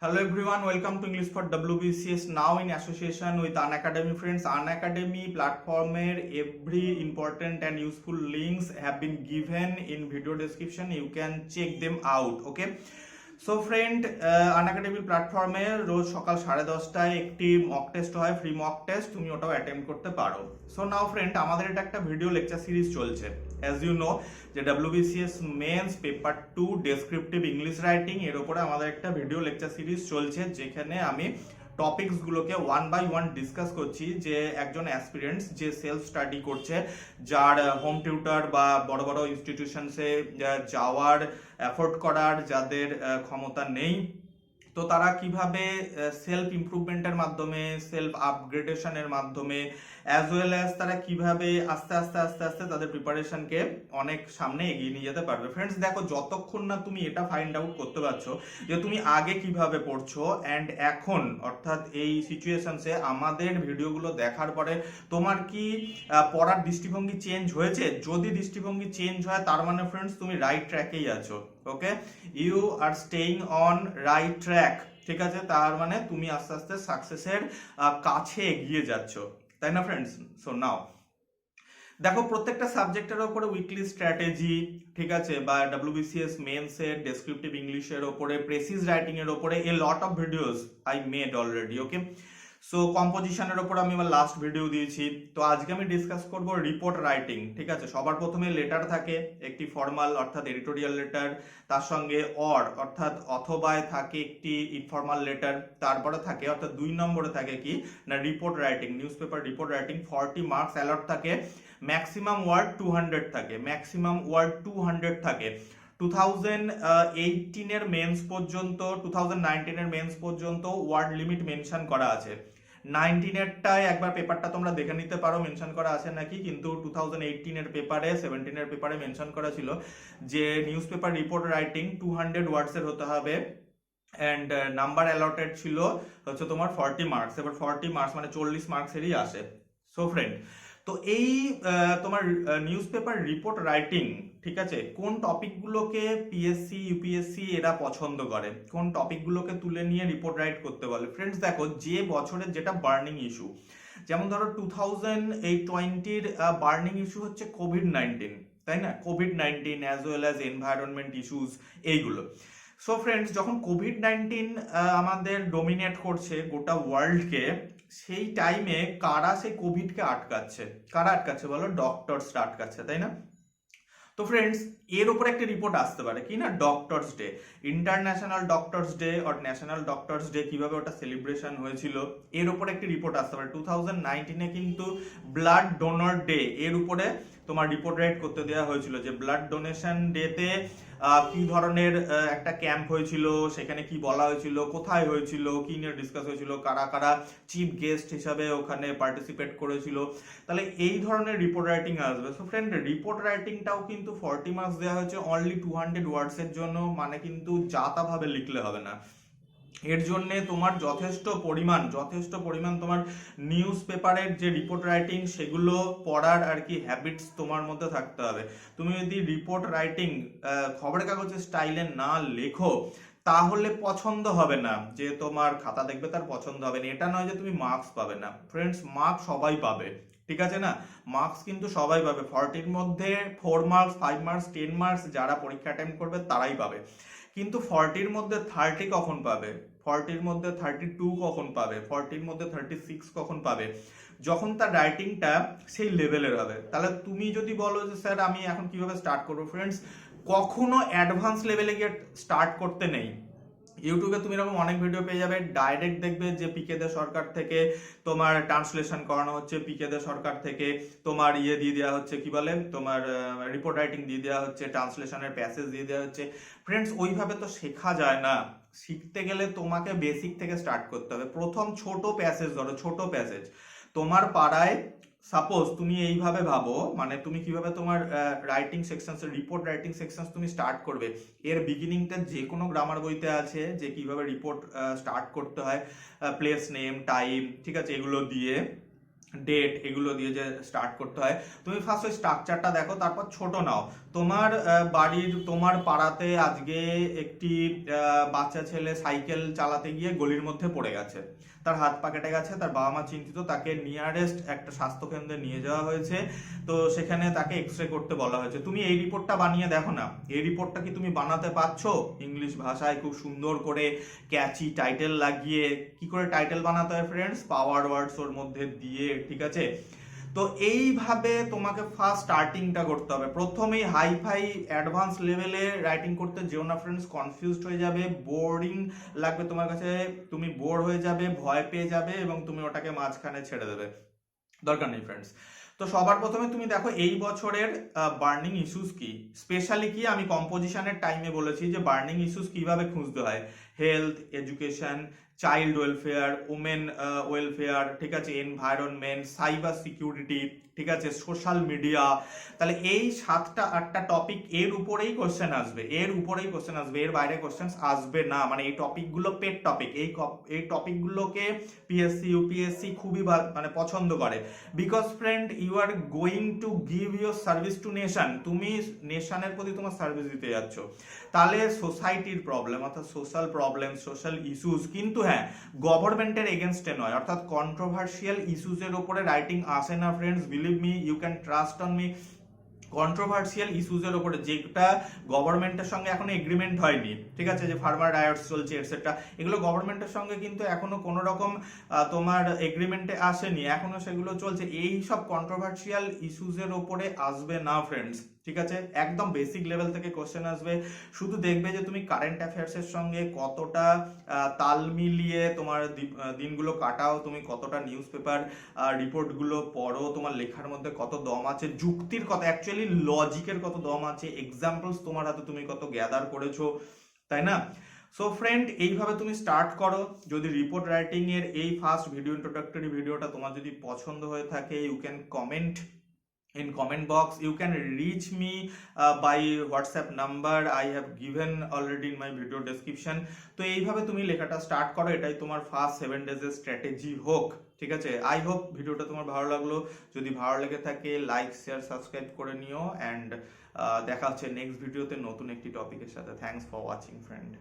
Hello everyone, welcome to English for WBCS now in association with Unacademy friends. Unacademy platformer every important and useful links have been given in video description. You can check them out. Okay. So friend Unacademy প্ল্যাটফর্মে রোজ সকাল 10:30টায় একটি mock test হয়, free mock test, তুমি ওটাও attempt করতে পারো। So now friend, আমাদের এটা একটা ভিডিও লেকচার সিরিজ চলছে। অ্যাজ ইউ নো যে WBCS mains paper 2 descriptive English writing এর উপরে আমাদের একটা ভিডিও লেকচার সিরিজ চলছে, যেখানে আমি টপিকসগুলোকে ওয়ান বাই ওয়ান ডিসকাস করছি। যে একজন অ্যাসপিরেন্টস যে সেলফ স্টাডি করছে, যার হোম টিউটার বা বড় বড় ইনস্টিটিউশনসে যাওয়ার অ্যাফোর্ড করার যাদের ক্ষমতা নেই, তো তারা কিভাবে সেলফ ইমপ্রুভমেন্টের মাধ্যমে, সেলফ আপগ্রেডেশনের মাধ্যমে, অ্যাজ ওয়েল অ্যাজ তারা কিভাবে আস্তে আস্তে তাদের প্রিপারেশনকে অনেক সামনে এগিয়ে নিয়ে যেতে পারবে। ফ্রেন্ডস দেখো, যতক্ষণ না তুমি এটা ফাইন্ড আউট করতে পারছো যে তুমি আগে কিভাবে পড়ছো অ্যান্ড এখন, অর্থাৎ এই সিচুয়েশনসে আমাদের ভিডিওগুলো দেখার পরে তোমার কি পড়ার দৃষ্টিভঙ্গি চেঞ্জ হয়েছে, যদি দৃষ্টিভঙ্গি চেঞ্জ হয় তার মানে ফ্রেন্ডস তুমি রাইট ট্র্যাকেই আছো। Okay, you are staying on right track, ঠিক আছে? তার মানে তুমি আস্তে আস্তে সাকসেসের কাছে এগিয়ে যাচ্ছ, তাই না ফ্রেন্ডস? সো নাও দেখো, প্রত্যেকটা সাবজেক্টের ওপরে উইকলি স্ট্র্যাটেজি, ঠিক আছে, বা WBCS মেন্সের ডেসক্রিপটিভ ইংলিশের ওপরে, প্রেসিজ রাইটিং এর ওপরে a lot of videos I made already. Okay, so কম্পোজিশনের ওপর আমি আমার লাস্ট ভিডিও দিয়েছি। তো আজকে আমি ডিসকাস করব রিপোর্ট রাইটিং, ঠিক আছে? সবার প্রথমে লেটার থাকে, একটি ফর্মাল অর্থাৎ এডিটোরিয়াল লেটার, তার সঙ্গে অর্থাৎ অথবায় থাকে একটি ইনফর্মাল লেটার, তারপরে থাকে অর্থাৎ 2 নম্বরে থাকে কি না report writing, newspaper report writing. 40 marks allot থাকে, ম্যাক্সিমাম ওয়ার্ড 200 থাকে, ম্যাক্সিমাম ওয়ার্ড 200 থাকে। 2018 এর মেন্স পর্যন্ত, 2019 এর মেন্স পর্যন্ত ওয়ার্ড লিমিট মেনশন করা আছে। 19 এরটায় একবার পেপারটা তোমরা দেখে নিতে পারো মেনশন করা আছে নাকি, কিন্তু 2018 এর পেপারে, 17 এর পেপারে মেনশন করা ছিল যে নিউজ পেপার রিপোর্ট রাইটিং 200 ওয়ার্ডস এর হতে হবে অ্যান্ড নাম্বার অ্যালটেড ছিল হচ্ছে তোমার 40 মার্কস। এবার 40 মার্কস মানে 40 মার্কসেরই আসে। সো ফ্রেন্ড, তো এই তোমার নিউজ পেপার রিপোর্ট রাইটিং, ঠিক আছে, কোন টপিকগুলোকে পিএসসি ইউপিএসসি এরা পছন্দ করে, কোন টপিকগুলোকে তুলে নিয়ে রিপোর্ট রাইট করতে বলে? ফ্রেন্ডস দেখো, যে বছরের যেটা বার্নিং ইস্যু, যেমন ধরো 2020-র বার্নিং ইস্যু হচ্ছে কোভিড-19, তাই না? COVID-19 as well as environment issues, এইগুলো। সো ফ্রেন্ডস, যখন কোভিড-19 আমাদের ডোমিনেট করছে গোটা ওয়ার্ল্ডকে, সেই টাইমে কারা সেই কোভিডকে আটকাচ্ছে? কারা আটকাচ্ছে বলো? ডক্টরসরা আটকাচ্ছে, তাই না? তো ফ্রেন্ডস, এর উপরে একটা রিপোর্ট আসতে পারে কি না, doctors day, international doctors day or national doctors day, কিভাবে ওটা সেলিব্রেশন হয়েছিল, এর উপরে একটা রিপোর্ট আসতে পারে। 2019-এ কিন্তু ব্লাড ডোনার ডে, এর উপরে তোমার রিপোর্ট রাইট করতে দেওয়া হয়েছিল যে ব্লাড ডোনেশন ডেতে কি ধরনের একটা ক্যাম্প হয়েছিল, সেখানে কি বলা হয়েছিল, কোথায় হয়েছিল, কি নিয়ে ডিসকাস হয়েছিল, কারা কারা চিফ গেস্ট হিসাবে ওখানে পার্টিসিপেট করেছিল, তাহলে এই ধরনের রিপোর্ট রাইটিং আসবে। সো ফ্রেন্ড, রিপোর্ট রাইটিংটাও কিন্তু 40 মার্কস দেওয়া হয়েছে অনলি 200 ওয়ার্ডস এর জন্য, মানে কিন্তু যা তা ভাবে লিখলে হবে না। এর জন্য তোমার যথেষ্ট পরিমাণ তোমার নিউজ পেপারের যে রিপোর্ট রাইটিং সেগুলো পড়ার আর কি হ্যাবিটস তোমার মধ্যে থাকতে হবে। তুমি যদি রিপোর্ট রাইটিং খবরের কাগজের স্টাইলে না লেখো, তাহলে পছন্দ হবে না, যে তোমার খাতা দেখবে তার পছন্দ হবে না। এটা নয় যে তুমি মার্কস পাবে না, ফ্রেন্ডস, মার্কস সবাই পাবে, ঠিক আছে না? মার্কস কিন্তু সবাই পাবে। 40-র মধ্যে 4 মার্কস, 5 মার্কস, 10 মার্কস যারা পরীক্ষা অ্যাটেম্প করবে তারাই পাবে, কিন্তু 40-র মধ্যে 30 কখন পাবে, 40-র মধ্যে 32 কখন পাবে, 40-র মধ্যে 36 কখন পাবে? যখন তার রাইটিংটা সেই লেভেলের হবে। তাহলে তুমি যদি বলো যে স্যার আমি এখন কিভাবে স্টার্ট করবো, ফ্রেন্ডস, কখনো অ্যাডভান্স লেভেলে গিয়ে স্টার্ট করতে নেই। ইউটিউবে তুমি এরকম অনেক ভিডিও পেয়ে যাবে, ডাইরেক্ট দেখবে যে পিকে দে সরকার থেকে তোমার ট্রান্সলেশন করানো হচ্ছে, পিকে দে সরকার থেকে তোমার ইয়ে দিয়ে দেওয়া হচ্ছে, কি বলে, তোমার রিপোর্ট রাইটিং দিয়ে দেওয়া হচ্ছে, ট্রান্সলেশনের প্যাসেজ দিয়ে দেওয়া হচ্ছে। ফ্রেন্ডস, ওইভাবে তো শেখা যায় না। শিখতে গেলে তোমাকে বেসিক থেকে স্টার্ট করতে হবে। প্রথম ছোট প্যাসেজ ধরো, ছোট প্যাসেজ তোমার পাড়ায়, সাপোজ তুমি এইভাবে ভাবো, মানে তুমি কিভাবে তোমার writing section, report writing section তুমি স্টার্ট করবে। এর বিগিনিংটা যে কোনো গ্রামার বইতে আছে যে কিভাবে রিপোর্ট স্টার্ট করতে হয়, প্লেস নেম, টাইম, ঠিক আছে, এগুলো দিয়ে, ডেট, এগুলো দিয়ে যে স্টার্ট করতে হয়। তুমি ফার্স্ট ওই স্ট্রাকচারটা দেখো, তারপর ছোট নাও। তোমার বাড়ির তোমার পাড়াতে আজকে একটি বাচ্চা ছেলে সাইকেল চালাতে গিয়ে গলির মধ্যে পড়ে গেছে, তার হাত পা কেটে গেছে, তার বাবা মা চিন্তিত, তাকে নিয়ারেস্ট একটা স্বাস্থ্যকেন্দ্রে নিয়ে যাওয়া হয়েছে। তো সেখানে তাকে এক্স রে করতে বলা হয়েছে। তুমি এই রিপোর্টটা বানিয়ে দেখো না, এই রিপোর্টটা কি তুমি বানাতে পারছো? ইংলিশ ভাষায় খুব সুন্দর করে ক্যাচি টাইটেল লাগিয়ে। কি করে টাইটেল বানাতে হয় ফ্রেন্ডস? পাওয়ার ওয়ার্ডস ওর মধ্যে দিয়ে, ঠিক আছে? তো এইভাবে তোমাকে ফার্স্ট স্টার্টিংটা করতে হবে। প্রথমেই হাইফাই অ্যাডভান্স লেভেলে রাইটিং করতে যেও না ফ্রেন্ডস, কনফিউজড হয়ে যাবে, বোরিং লাগবে তোমার কাছে, তুমি বোর হয়ে যাবে, ভয় পেয়ে যাবে এবং তুমি ওটাকে মাঝখানে ছেড়ে দেবে। দরকার নেই ফ্রেন্ডস। তো সবার প্রথমে তুমি দেখো এই বছরের বার্নিং ইস্যুস কি, স্পেশালি কি আমি কম্পোজিশনের টাইমে বলেছি যে বার্নিং ইস্যুস কিভাবে খুঁজতে হয়। Health, education, child welfare, women welfare, ঠিক আছে, এনভায়রনমেন্ট, সাইবার সিকিউরিটি, ঠিক আছে, সোশ্যাল মিডিয়া। তাহলে এই 7টা 8টা টপিক এর উপরেই কোশ্চেন আসবে, এর উপরেই কোশ্চেন আসবে, এর বাইরে কোশ্চেন আসবে না। মানে এই টপিকগুলো পেট টপিক, এই টপিকগুলোকে পিএসসি ইউপিএসসি খুবই মানে পছন্দ করে। Because friend, you are going to give your service to nation, তুমি নেশনের প্রতি তোমার সার্ভিস দিতে যাচ্ছ। তাহলে সোসাইটির প্রবলেম অর্থাৎ সোশ্যাল প্রবলেম, সোশ্যাল ইস্যুস, কিন্তু হ্যাঁ গভর্নমেন্টের এগেনস্টে নয়, অর্থাৎ কন্ট্রোভার্সিয়াল ইস্যুসের উপরে রাইটিং আসে না friends, believe me, you can trust on me. Controversial ইস্যুসের উপরে যেটা গভর্নমেন্টের সঙ্গে এখনো এগ্রিমেন্ট হয়নি, ঠিক আছে, যে ফার্মার রাইটস চলছে এটসেট্রা, এগুলো গভর্নমেন্টের সঙ্গে কিন্তু এখনো কোনো রকম তোমার এগ্রিমেন্টে আসেনি, এখনো সেগুলো চলছে। এই সব কন্ট্রোভার্সিয়াল ইস্যুসের উপরে আসবে না ফ্রেন্ডস, ঠিক আছে? একদম বেসিক লেভেল থেকে কোশ্চেন আসবে। শুধু দেখবে যে তুমি কারেন্ট অ্যাফেয়ার্সের সঙ্গে কতটা তাল মিলিয়ে তোমার দিনগুলো কাটাও, তুমি কতটা নিউজ পেপার রিপোর্টগুলো পড়ো, তোমার লেখার মধ্যে কত দম আছে, যুক্তির কত, অ্যাকচুয়ালি লজিকের কত দম আছে, এক্সাম্পলস তোমার হাতে তুমি কত গ্যাদার করেছো, তাই না? সো ফ্রেন্ড, এইভাবে তুমি স্টার্ট করো। যদি রিপোর্ট রাইটিং এর এই ফার্স্ট ভিডিও, ইন্ট্রোডাক্টরি ভিডিওটা তোমার যদি পছন্দ হয়ে থাকে, you can comment in comment box, you can reach me by WhatsApp number I have given already in my video description. তো এইভাবে তুমি লেখাটা স্টার্ট করো, এটাই তোমার ফার্স্ট 7 days এর স্ট্র্যাটেজি হোক, ঠিক আছে? আই হোপ ভিডিওটা তোমার ভালো লাগলো। যদি ভালো লেগে থাকে লাইক শেয়ার সাবস্ক্রাইব করে নিও, অ্যান্ড দেখা হচ্ছে নেক্সট ভিডিওতে নতুন একটি টপিকের সাথে। Thanks for watching friend.